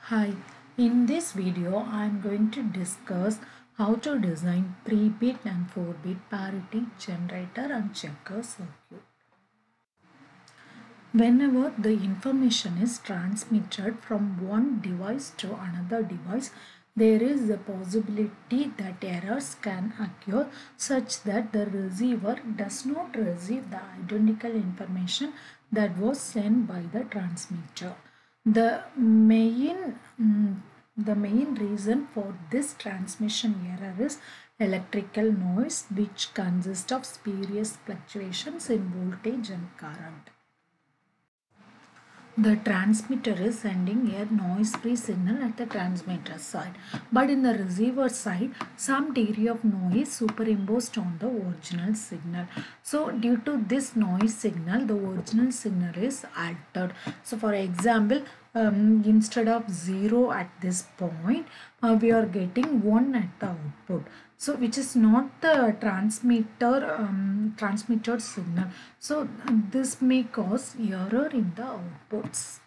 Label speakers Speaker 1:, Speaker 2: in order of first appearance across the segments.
Speaker 1: Hi, in this video I am going to discuss how to design 3-bit and 4-bit parity generator and checker circuit. Whenever the information is transmitted from one device to another device, there is a possibility that errors can occur such that the receiver does not receive the identical information that was sent by the transmitter. The main the main reason for this transmission error is electrical noise, which consists of spurious fluctuations in voltage and current. The transmitter is sending a noise-free signal at the transmitter side, but in the receiver side, some degree of noise superimposed on the original signal. So, due to this noise signal, the original signal is altered. So, for example, instead of 0 at this point, we are getting 1 at the output. So, which is not the transmitted signal. So, this may cause error in the outputs.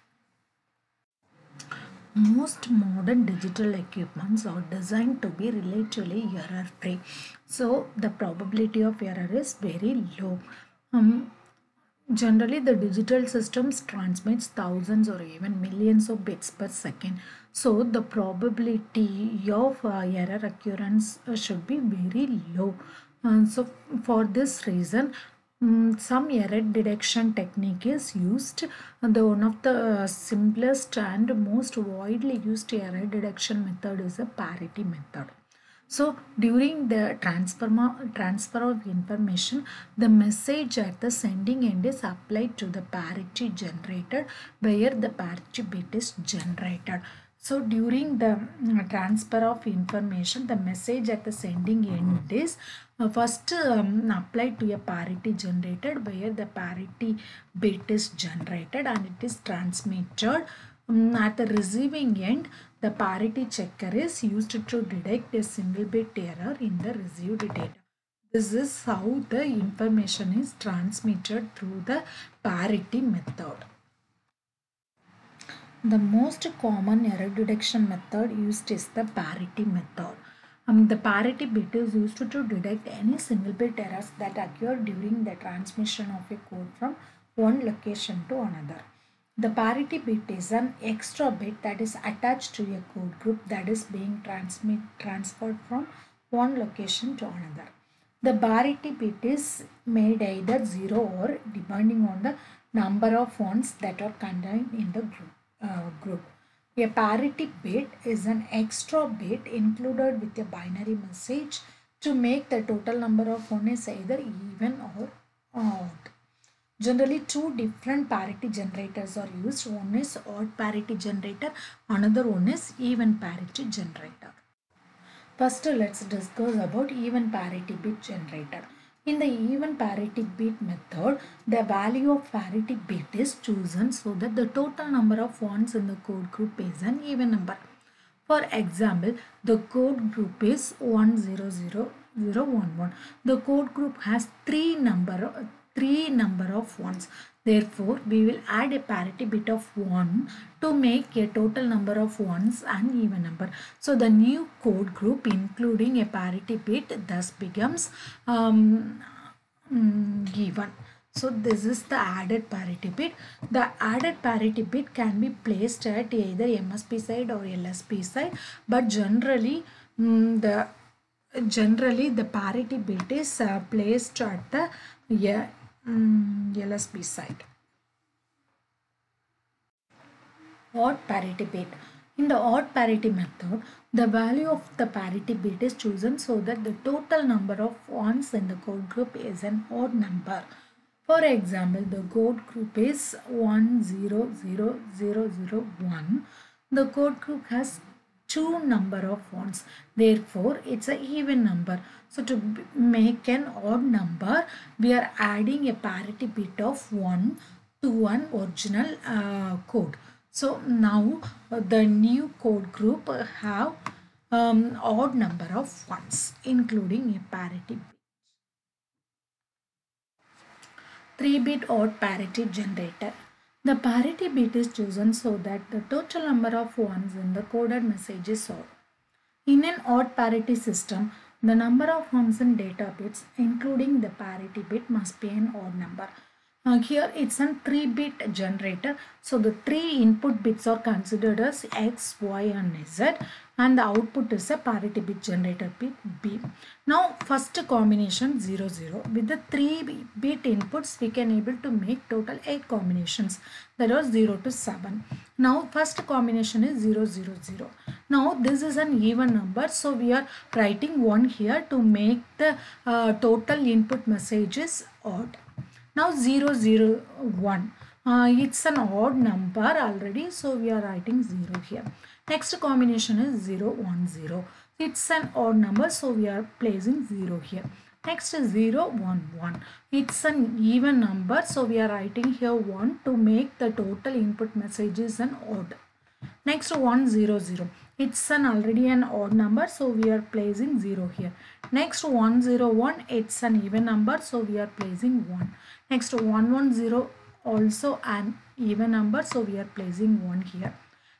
Speaker 1: Most modern digital equipments are designed to be relatively error-free. So, the probability of error is very low. Generally, the digital systems transmits thousands or even millions of bits per second. So, the probability of error occurrence should be very low. So, for this reason, some error detection technique is used. The one of the simplest and most widely used error detection method is a parity method. So during the transfer of information, the message at the sending end is applied to the parity generated where the parity bit is generated. So during the transfer of information, the message at the sending end is first applied to a parity generated where the parity bit is generated and it is transmitted. At the receiving end, the parity checker is used to detect a single bit error in the received data. This is how the information is transmitted through the parity method. The most common error detection method used is the parity method. The parity bit is used to detect any single bit errors that occur during the transmission of a code from one location to another. The parity bit is an extra bit that is attached to a code group that is being transferred from one location to another. The parity bit is made either 0 or depending on the number of ones that are contained in the group. A parity bit is an extra bit included with a binary message to make the total number of ones either even or odd. Generally, two different parity generators are used. One is odd parity generator, another one is even parity generator. First, let's discuss about even parity bit generator. In the even parity bit method, the value of parity bit is chosen so that the total number of ones in the code group is an even number. For example, the code group is 100011. The code group has three number of ones. Therefore, we will add a parity bit of 1 to make a total number of ones an even number. So, the new code group including a parity bit thus becomes given. So, this is the added parity bit. The added parity bit can be placed at either MSB side or LSB side, but generally the parity bit is placed at the LSB side. Odd parity bit. In the odd parity method, the value of the parity bit is chosen so that the total number of ones in the code group is an odd number. For example, the code group is 100001. The code group has two number of ones. Therefore, it's an even number. So, to make an odd number, we are adding a parity bit of 1 to an original code. So, now the new code group have odd number of ones, including a parity bit. 3-bit odd parity generator. The parity bit is chosen so that the total number of ones in the coded message is odd. In an odd parity system, the number of ones in data bits, including the parity bit, must be an odd number. Here it's a 3-bit generator. So the 3 input bits are considered as X, Y and Z, and the output is a parity bit generator bit B. Now first combination 0 0. With the 3-bit inputs we can able to make total 8 combinations, that was 0 to 7. Now first combination is 0 0 0. Now this is an even number, so we are writing 1 here to make the total input messages odd. Now 0 0 1. It's an odd number already, so we are writing 0 here. Next combination is 0 1 0. It's an odd number, so we are placing 0 here. Next is 0 1 1. It's an even number, so we are writing here 1 to make the total input messages an odd. Next 1 0 0. It's an already an odd number, so we are placing 0 here. Next 1 0 1. It's an even number, so we are placing 1. Next 1 1 0, also an even number, so we are placing 1 here.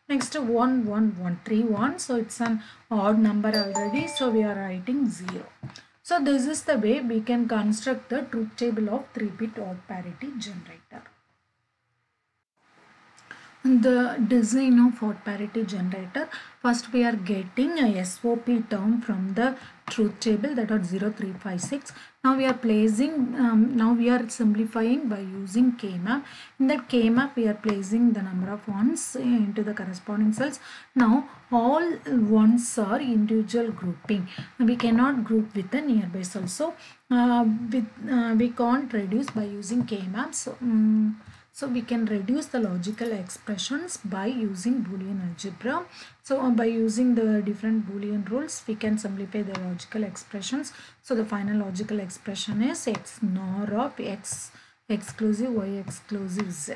Speaker 1: Next 1 1 1 3 1, so it's an odd number already, so we are writing 0. So this is the way we can construct the truth table of 3-bit odd parity generator. The design of odd parity generator, first we are getting a SOP term from the truth table, that was 0356. Now we are placing, now we are simplifying by using K-map. In that K-map we are placing the number of ones into the corresponding cells. Now all ones are individual grouping. We cannot group with the nearby cells. So we can't reduce by using K-map. So we can reduce the logical expressions by using Boolean algebra. So by using the different Boolean rules, we can simplify the logical expressions. So the final logical expression is X NOR of X exclusive Y exclusive Z.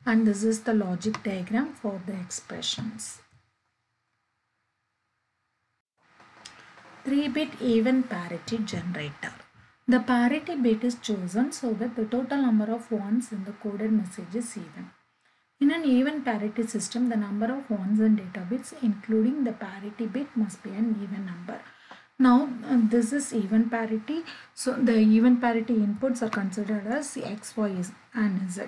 Speaker 1: And this is the logic diagram for the expressions. 3-bit even parity generator. The parity bit is chosen so that the total number of ones in the coded message is even. In an even parity system, the number of ones in data bits, including the parity bit, must be an even number. Now this is even parity, so the even parity inputs are considered as X, Y and Z.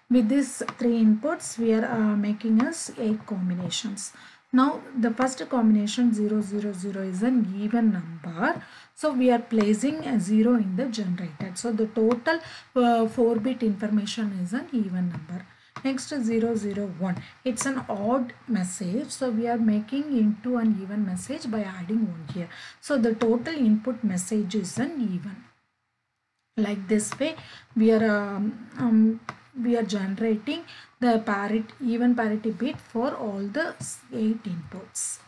Speaker 1: With these 3 inputs, we are making us 8 combinations. Now the first combination 0 0 0 is an even number, so we are placing a 0 in the generator. So the total 4-bit information is an even number. Next 0 0 1. It's an odd message, so we are making into an even message by adding 1 here. So the total input message is an even. Like this way, we are generating the even parity bit for all the 8 inputs.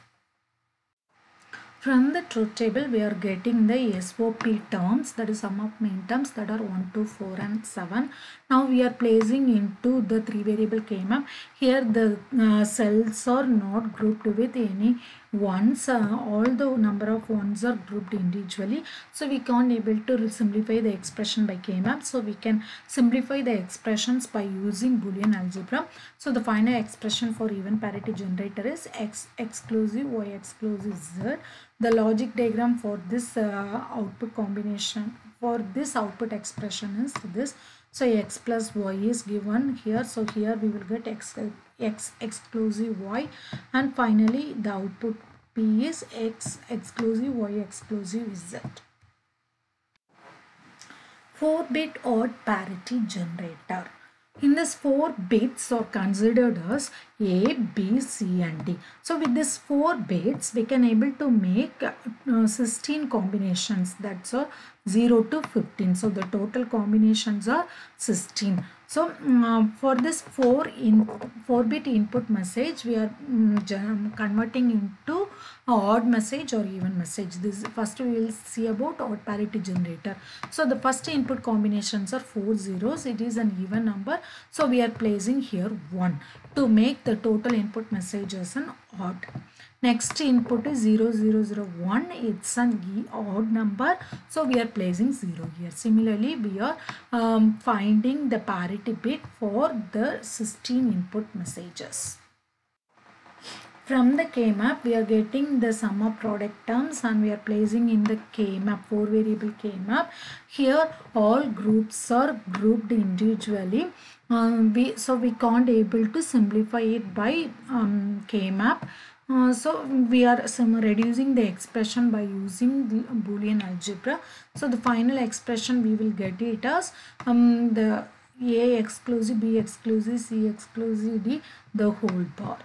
Speaker 1: From the truth table, we are getting the SOP terms, that is sum of main terms, that are 1, 2, 4 and 7. Now we are placing into the 3-variable K-map. Here the cells are not grouped with any ones. All the number of ones are grouped individually. So we can't able to simplify the expression by K-map. So we can simplify the expressions by using Boolean algebra. So the final expression for even parity generator is X exclusive Y exclusive Z. The logic diagram for this output combination, for this output expression is this. So X plus Y is given here. So here we will get X exclusive Y, and finally the output P is X exclusive Y exclusive Z. 4-bit odd parity generator. In this 4 bits are considered as A, B, C and D. So with this 4 bits we can able to make 16 combinations, that's 0 to 15. So the total combinations are 16. So for this 4-bit input message, we are converting into a odd message or even message. This first we will see about odd parity generator. So the first input combinations are 4 zeros. It is an even number, so we are placing here 1 to make the total input message as an odd. Next input is 0001. It's an odd number, so we are placing 0 here. Similarly, we are finding the parity bit for the 16 input messages. From the K-map, we are getting the sum of product terms and we are placing in the K-map, 4 variable K-map. Here all groups are grouped individually. So we can't able to simplify it by K-map. So we are reducing the expression by using the Boolean algebra. So the final expression we will get it as the A exclusive, B exclusive, C exclusive, D, the whole bar.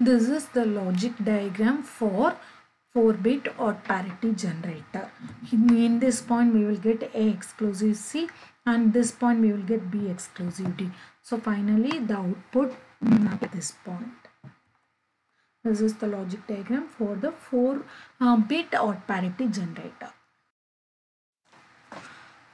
Speaker 1: This is the logic diagram for 4-bit odd parity generator. In this point we will get A exclusive C and this point we will get B exclusive D. So finally the output at this point. This is the logic diagram for the 4-bit odd parity generator.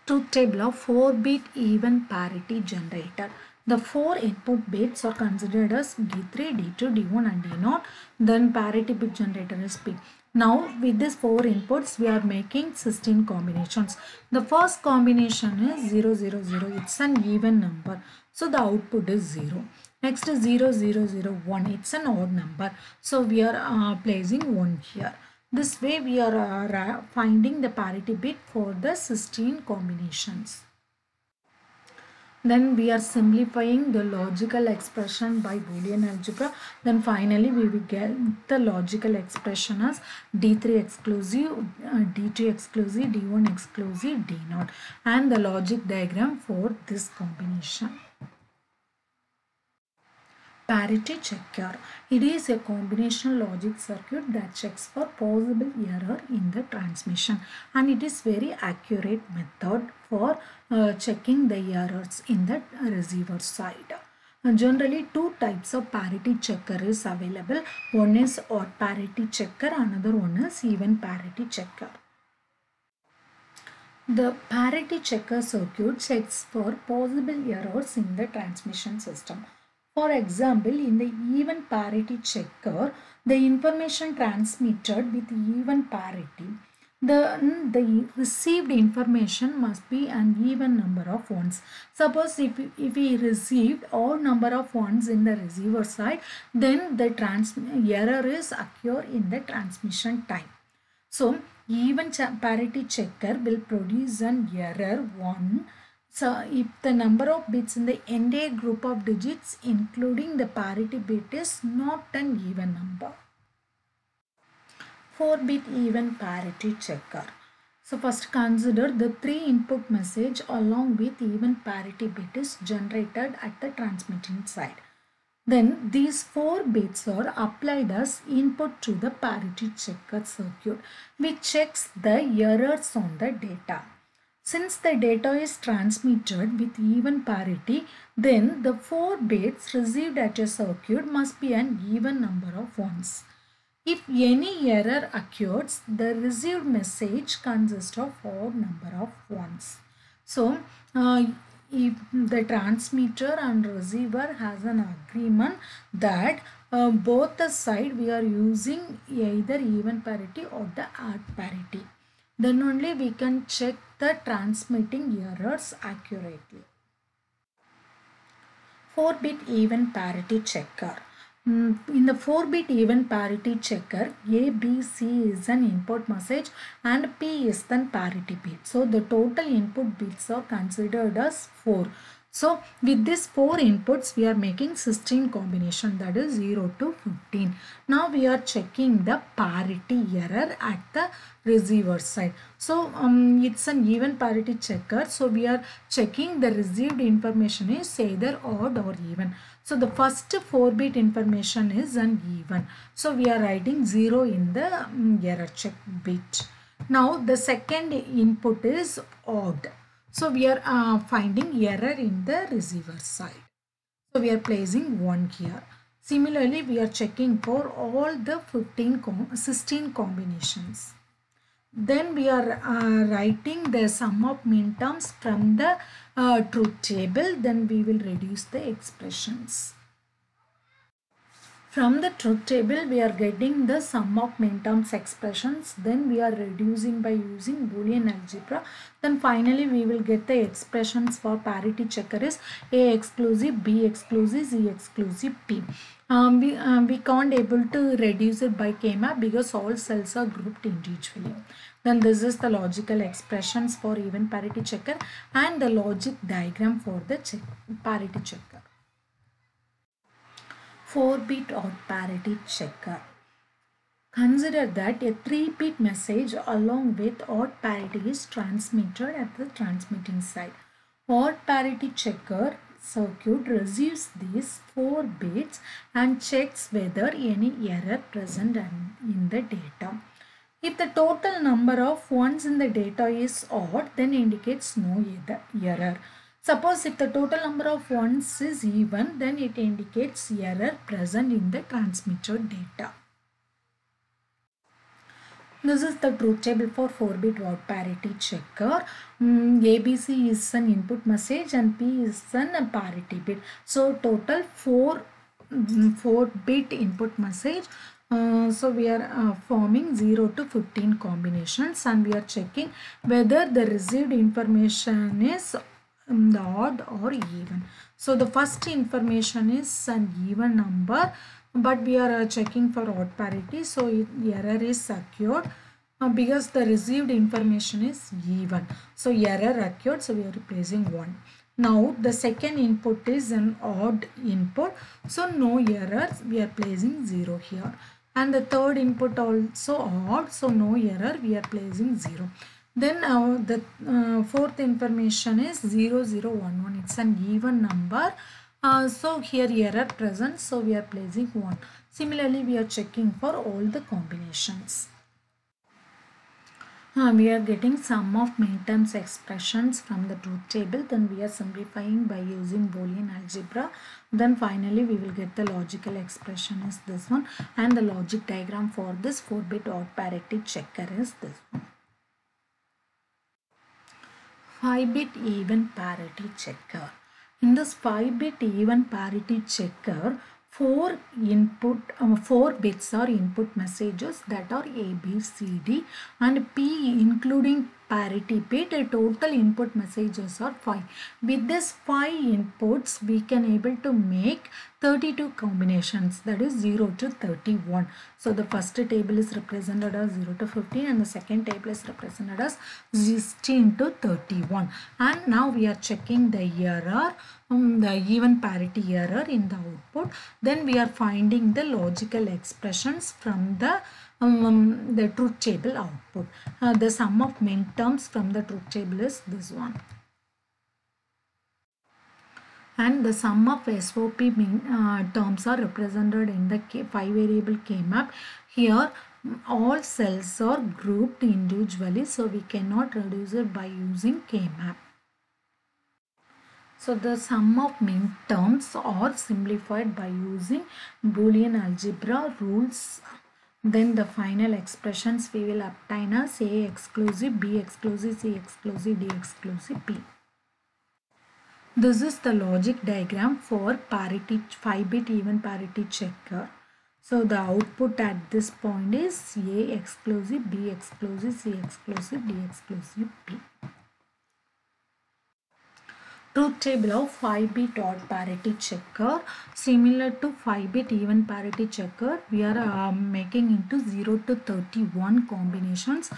Speaker 1: Truth table of 4-bit even parity generator. The 4 input bits are considered as D3, D2, D1 and D0. Then parity bit generator is P. Now with these 4 inputs we are making 16 combinations. The first combination is 0, 0, 0. It's an even number. So the output is 0. Next is 0, 0, 0, 1. It's an odd number. So we are placing 1 here. This way we are finding the parity bit for the 16 combinations. Then we are simplifying the logical expression by Boolean algebra. Then finally we will get the logical expression as D3 exclusive, D2 exclusive, D1 exclusive, D0 and the logic diagram for this combination. Parity checker. It is a combinational logic circuit that checks for possible error in the transmission and it is very accurate method for checking the errors in the receiver side. Generally, 2 types of parity checker is available. One is odd parity checker, another one is even parity checker. The parity checker circuit checks for possible errors in the transmission system. For example, in the even parity checker, the information transmitted with even parity, the received information must be an even number of ones. Suppose if we received all number of ones in the receiver side, then the error is occur in the transmission time. So, even parity checker will produce an error 1. So, if the number of bits in the entire group of digits including the parity bit is not an even number. 4-bit even parity checker. So, first consider the 3 input message along with even parity bit is generated at the transmitting side. Then these 4 bits are applied as input to the parity checker circuit which checks the errors on the data. Since the data is transmitted with even parity, then the 4 bits received at a circuit must be an even number of ones. If any error occurs, the received message consists of odd number of ones. So, if the transmitter and receiver has an agreement that both the side we are using either even parity or the odd parity, then only we can check the transmitting errors accurately. 4-bit even parity checker. In the 4-bit even parity checker, A, B, C is an input message and P is the parity bit. So the total input bits are considered as 4. So with these 4 inputs we are making 16 combination, that is 0 to 15. Now we are checking the parity error at the receiver side. So it's an even parity checker. So we are checking the received information is either odd or even. So the first 4-bit information is an even. So we are writing 0 in the error check bit. Now the second input is odd. So we are finding error in the receiver side. So we are placing 1 here. Similarly, we are checking for all the 16 combinations. Then we are writing the sum of minterms from the truth table. Then we will reduce the expressions. From the truth table, we are getting the sum of min-terms expressions. Then we are reducing by using Boolean algebra. Then finally, we will get the expressions for parity checker is A exclusive, B exclusive, C exclusive, P. We can't able to reduce it by K-map because all cells are grouped individually. Then this is the logical expressions for even parity checker and the logic diagram for the parity checker. 4-bit odd parity checker. Consider that a 3-bit message along with odd parity is transmitted at the transmitting side. Odd parity checker circuit receives these 4 bits and checks whether any error present in the data. If the total number of ones in the data is odd, then indicates no error. Suppose if the total number of ones is even, then it indicates error present in the transmitted data. This is the truth table for 4-bit odd parity checker. ABC is an input message and P is an parity bit. So total 4-bit input message. So we are forming 0 to 15 combinations and we are checking whether the received information is odd or even. So the first information is an even number, but we are checking for odd parity, so error is secured because the received information is even. So error occurred, so we are replacing 1. Now the second input is an odd input, so no error, we are placing 0 here. And the third input also odd, so no error, we are placing 0. Then the fourth information is 0011. It's an even number. So here error present. So we are placing 1. Similarly, we are checking for all the combinations. We are getting sum of min-terms expressions from the truth table. Then we are simplifying by using Boolean algebra. Then finally we will get the logical expression is this one. And the logic diagram for this 4-bit odd parity checker is this one. 5-bit even parity checker. In this 5-bit even parity checker, 4 bits are input messages that are A, B, C, D and P including parity bit. Total input messages are 5. With this 5 inputs, we can able to make 32 combinations, that is 0 to 31. So the first table is represented as 0 to 15 and the second table is represented as 16 to 31. And now we are checking the error, the even parity error in the output. Then we are finding the logical expressions from the truth table output. The sum of min terms from the truth table is this one. And the sum of SOP terms are represented in the 5-variable K-map. Here all cells are grouped individually, so we cannot reduce it by using K-map. So the sum of min terms are simplified by using Boolean algebra rules. Then the final expressions we will obtain as A exclusive, B exclusive, C exclusive, D exclusive, P. This is the logic diagram for parity 5-bit even parity checker. So the output at this point is A exclusive, B exclusive, C exclusive, D exclusive, P. Truth table of 5-bit odd parity checker. Similar to 5-bit even parity checker, we are making into 0 to 31 combinations.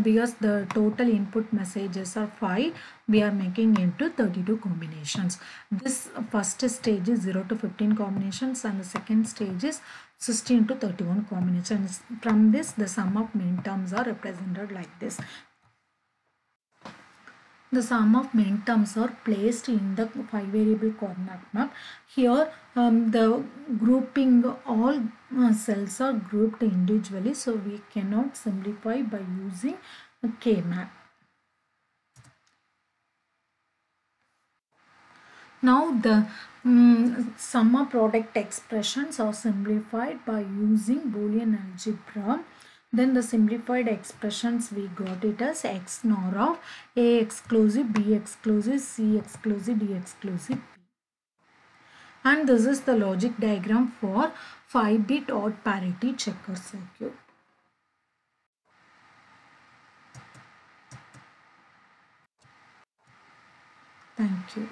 Speaker 1: Because the total input messages are 5, we are making into 32 combinations. This first stage is 0 to 15 combinations and the second stage is 16 to 31 combinations. From this, the sum of min terms are represented like this. The sum of min terms are placed in the 5-variable coordinate map. Here the grouping, all cells are grouped individually, so we cannot simplify by using a K-map. Now the sum of product expressions are simplified by using Boolean algebra. Then the simplified expressions we got it as X NOR of A exclusive, B exclusive, C exclusive, D exclusive, P. And this is the logic diagram for 5-bit odd parity checker circuit. Thank you.